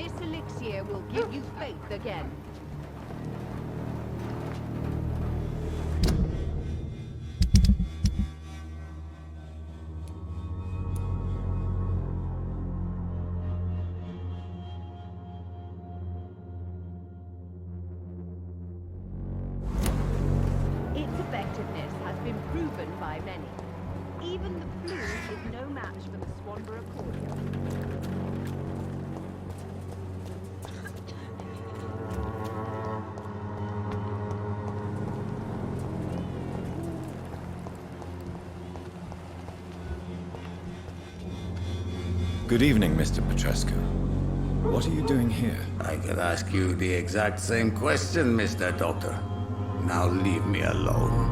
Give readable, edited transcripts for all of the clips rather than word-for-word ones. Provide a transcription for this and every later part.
This elixir will give you faith again. Its effectiveness has been proven by many. Even the flu is no match for the Swanborough cordial. Good evening, Mr. Petrescu. What are you doing here? I could ask you the exact same question, Mr. Doctor. Now leave me alone.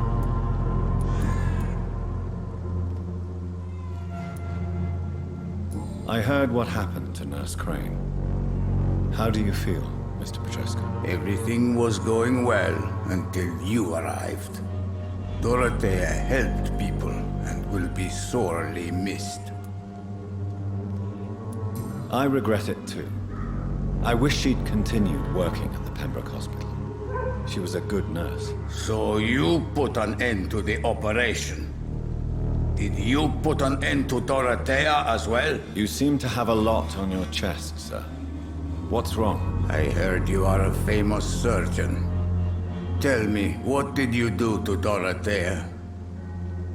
I heard what happened to Nurse Crane. How do you feel, Mr. Petrescu? Everything was going well until you arrived. Dorothea helped people and will be sorely missed. I regret it too. I wish she'd continued working at the Pembroke Hospital. She was a good nurse. So you put an end to the operation. Did you put an end to Dorothea as well? You seem to have a lot on your chest, sir. What's wrong? I heard you are a famous surgeon. Tell me, what did you do to Dorothea?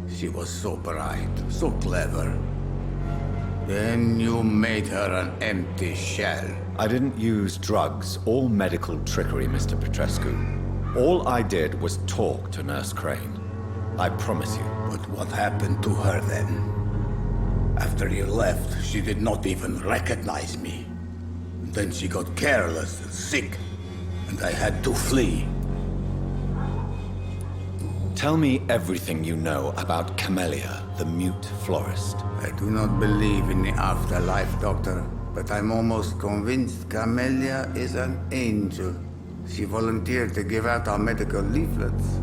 She was so bright, so clever. Then you made her an empty shell. I didn't use drugs or medical trickery, Mr. Petrescu. All I did was talk to Nurse Crane. I promise you. But what happened to her then? After you left, she did not even recognize me. Then she got careless and sick, and I had to flee. Tell me everything you know about Camellia, the mute florist. I do not believe in the afterlife, Doctor, but I'm almost convinced Camellia is an angel. She volunteered to give out our medical leaflets.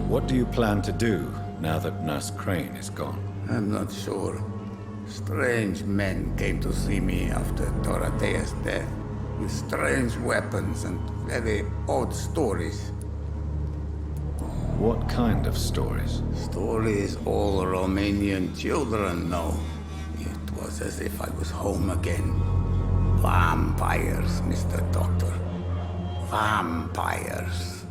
What do you plan to do now that Nurse Crane is gone? I'm not sure. Strange men came to see me after Dorothea's death, with strange weapons and very odd stories. What kind of stories? Stories all Romanian children know. It was as if I was home again. Vampires, Mr. Doctor. Vampires.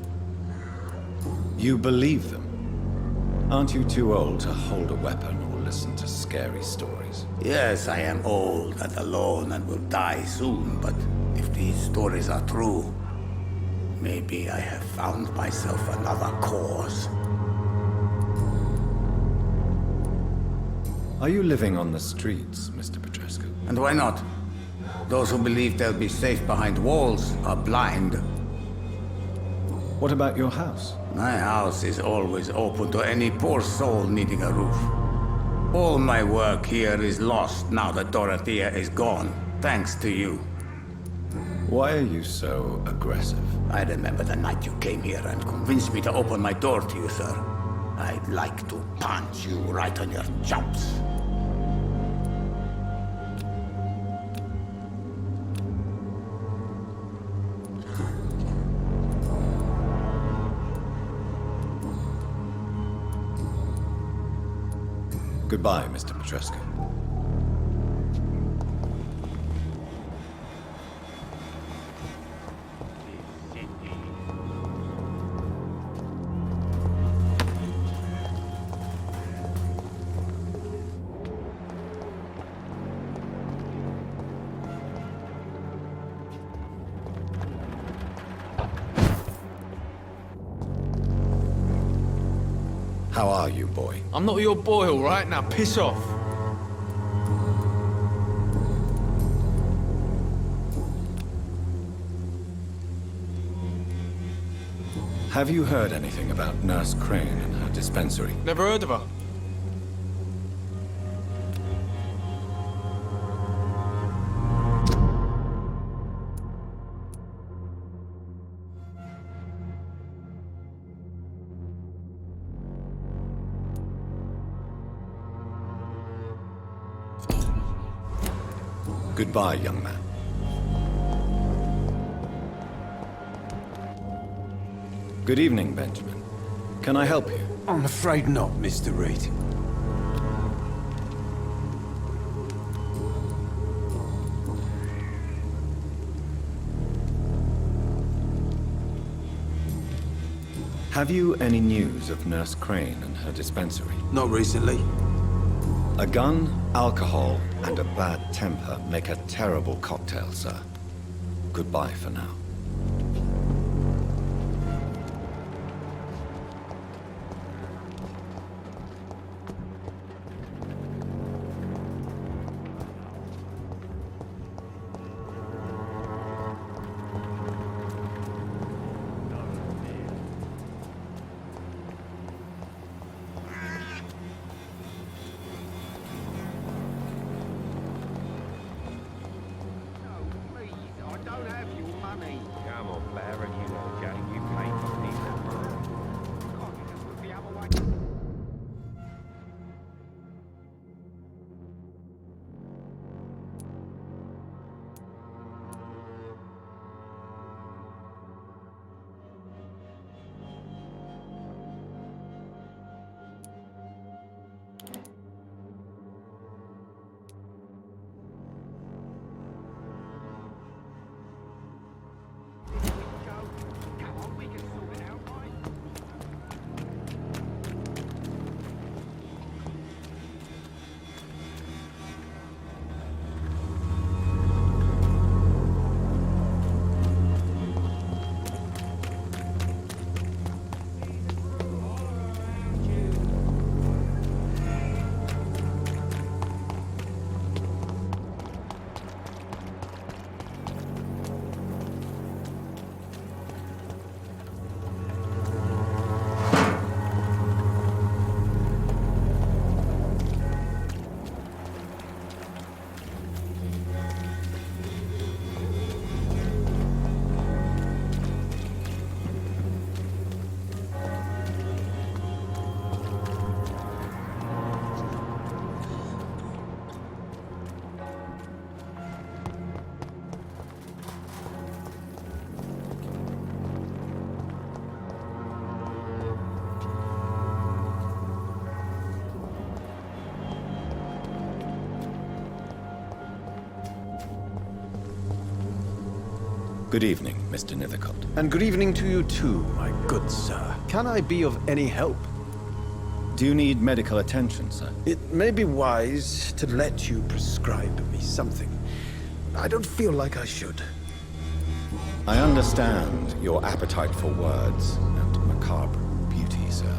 You believe them? Aren't you too old to hold a weapon or listen to scary stories? Yes, I am old and alone and will die soon, but if these stories are true, maybe I have found myself another cause. Are you living on the streets, Mr. Petrescu? And why not? Those who believe they'll be safe behind walls are blind. What about your house? My house is always open to any poor soul needing a roof. All my work here is lost now that Dorothea is gone, thanks to you. Why are you so aggressive? I remember the night you came here and convinced me to open my door to you, sir. I'd like to punch you right on your chops. Goodbye, Mr. Petrescu. How are you, boy? I'm not your boy, all right? Now piss off. Have you heard anything about Nurse Crane and her dispensary? Never heard of her. Goodbye, young man. Good evening, Benjamin. Can I help you? I'm afraid not, Mr. Reid. Have you any news of Nurse Crane and her dispensary? Not recently. A gun, alcohol, and a bad temper make a terrible cocktail, sir. Goodbye for now. Come on, Blair, and you know, Jane, you played for me that money. Can't you just look the other way? Come on, we can sort it out, right? Good evening, Mr. Nithercott. And good evening to you too, my good sir. Can I be of any help? Do you need medical attention, sir? It may be wise to let you prescribe me something. I don't feel like I should. I understand your appetite for words and macabre beauty, sir.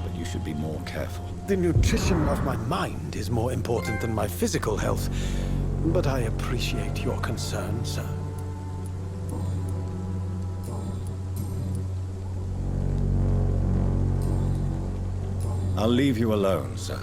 But you should be more careful. The nutrition of my mind is more important than my physical health. But I appreciate your concern, sir. I'll leave you alone, sir.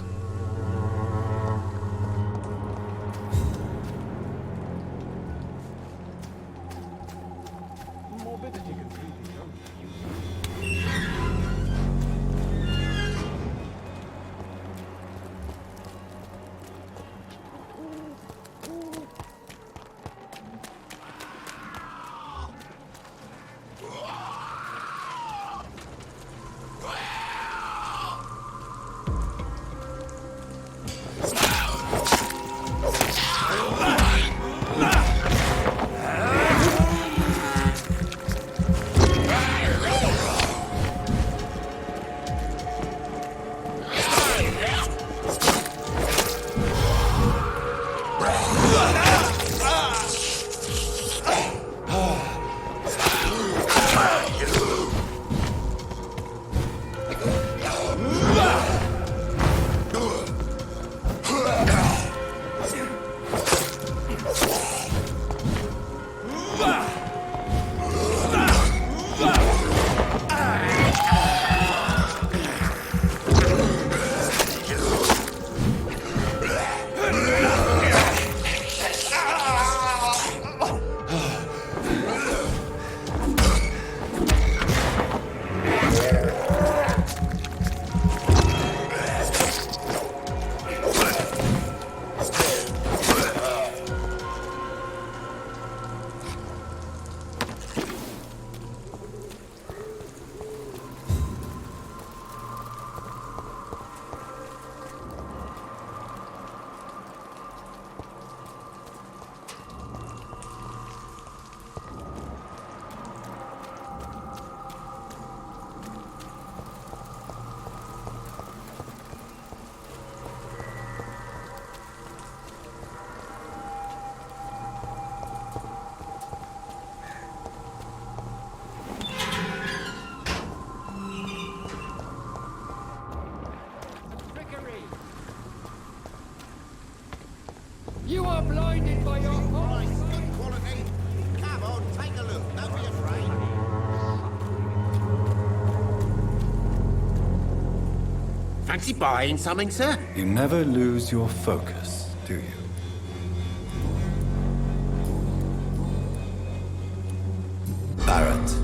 blinded by your Right, horse. good quality. Come on, take a look. Don't be afraid. Fancy buying something, sir? You never lose your focus, do you? Barrett,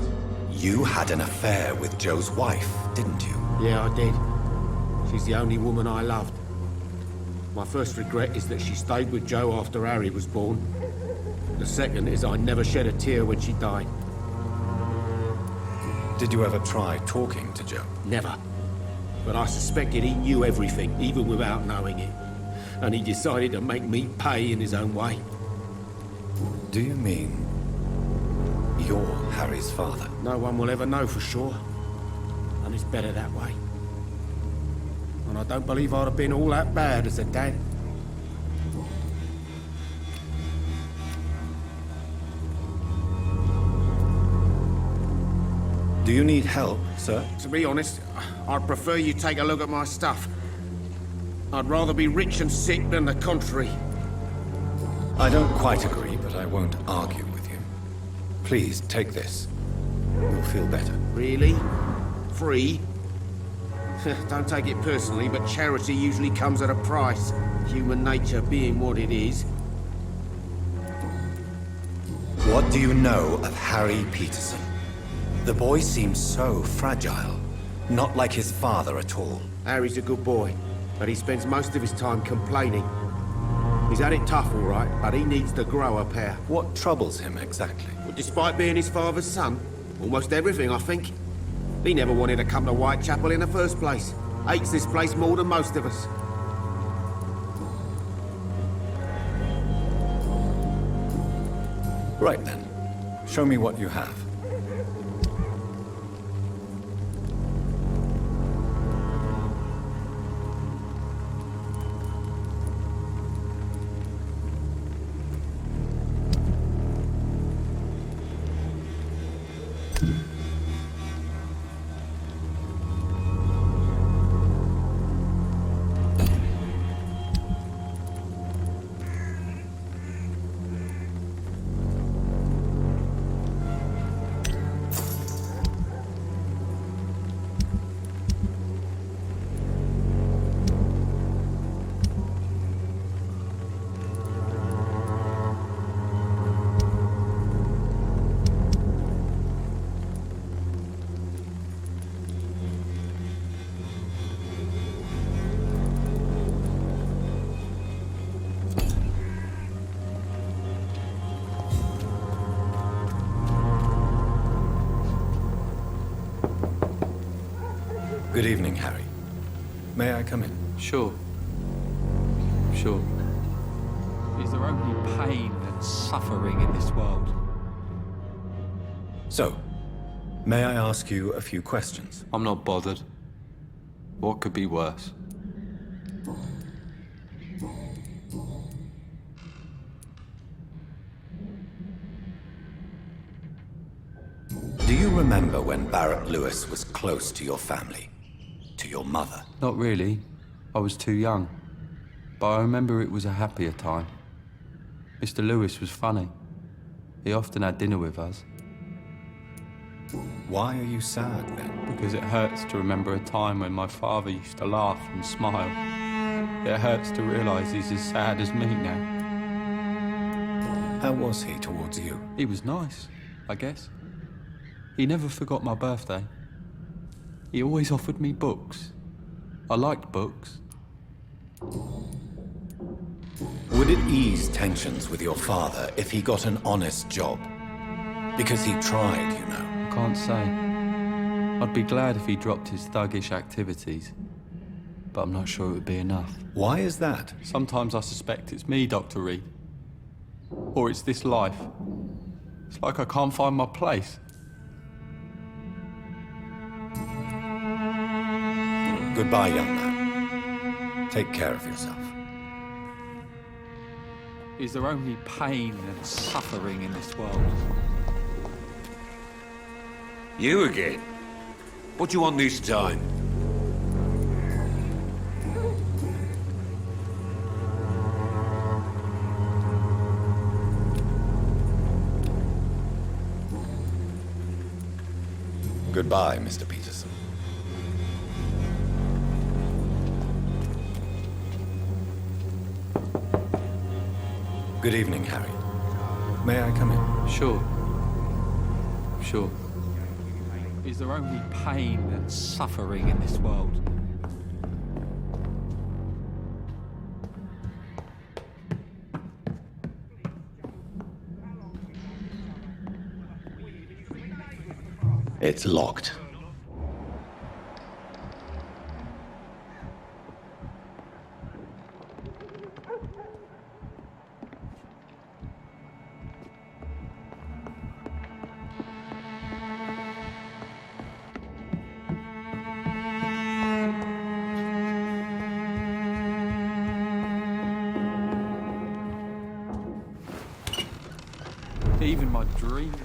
you had an affair with Joe's wife, didn't you? Yeah, I did. She's the only woman I loved. My first regret is that she stayed with Joe after Harry was born. The second is I never shed a tear when she died. Did you ever try talking to Joe? Never. But I suspected he knew everything, even without knowing it. And he decided to make me pay in his own way. Do you mean you're Harry's father? No one will ever know for sure. And it's better that way. And I don't believe I'd have been all that bad as a dad. Do you need help, sir? To be honest, I'd prefer you take a look at my stuff. I'd rather be rich and sick than the contrary. I don't quite agree, but I won't argue with you. Please, take this. You'll feel better. Really? Free? Don't take it personally, but charity usually comes at a price. Human nature being what it is. What do you know of Harry Peterson? The boy seems so fragile. Not like his father at all. Harry's a good boy, but he spends most of his time complaining. He's had it tough, all right, but he needs to grow a pair. What troubles him exactly? But despite being his father's son, almost everything, I think. He never wanted to come to Whitechapel in the first place. Hates this place more than most of us. Right then. Show me what you have. Good evening, Harry. May I come in? Sure. Sure. Is there only pain and suffering in this world? So, may I ask you a few questions? I'm not bothered. What could be worse? Do you remember when Barrett Lewis was close to your family? To your mother? Not really. I was too young. But I remember it was a happier time. Mr. Lewis was funny. He often had dinner with us. Why are you sad then? Because it hurts to remember a time when my father used to laugh and smile. It hurts to realise he's as sad as me now. How was he towards you? He was nice, I guess. He never forgot my birthday. He always offered me books. I liked books. Would it ease tensions with your father if he got an honest job? Because he tried, you know. I can't say. I'd be glad if he dropped his thuggish activities. But I'm not sure it would be enough. Why is that? Sometimes I suspect it's me, Dr. Reid. Or it's this life. It's like I can't find my place. Goodbye, young man. Take care of yourself. Is there only pain and suffering in this world? You again? What do you want this time? Goodbye, Mr. Peterson. Good evening, Harry. May I come in? Sure. Sure. Is there only pain and suffering in this world? It's locked. Even my dreams.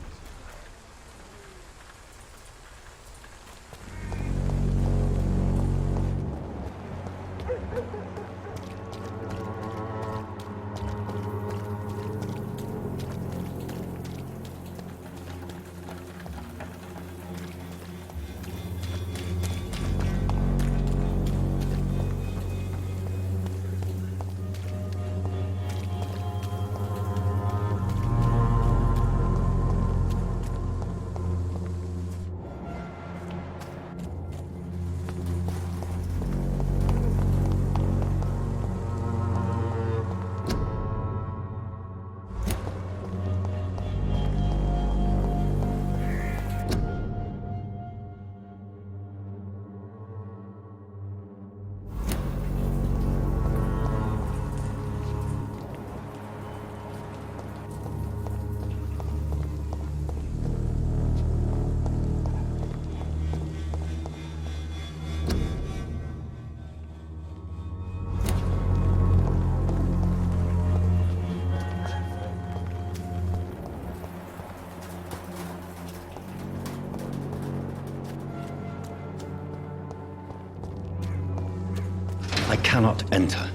I cannot enter.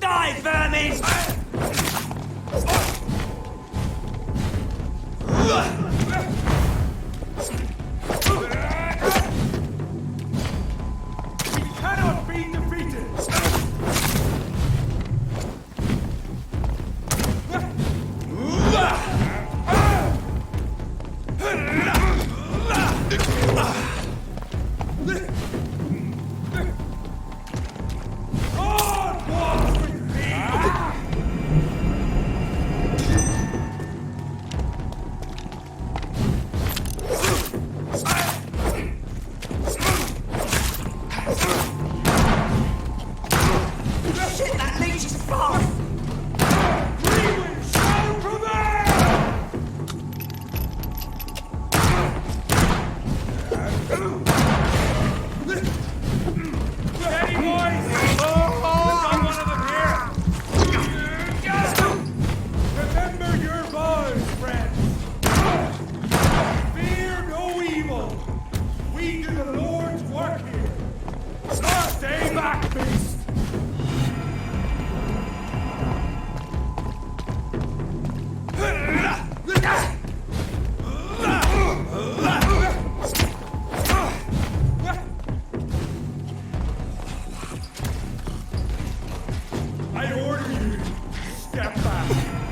Die, vermin! We cannot be defeated! Shit, that leech is fast! We will shall prevail! Steady, boys! We've got one of them here! Remember your vows, friends! Fear no evil! We do the Lord's work here! Stay back, beast! I order you, step back.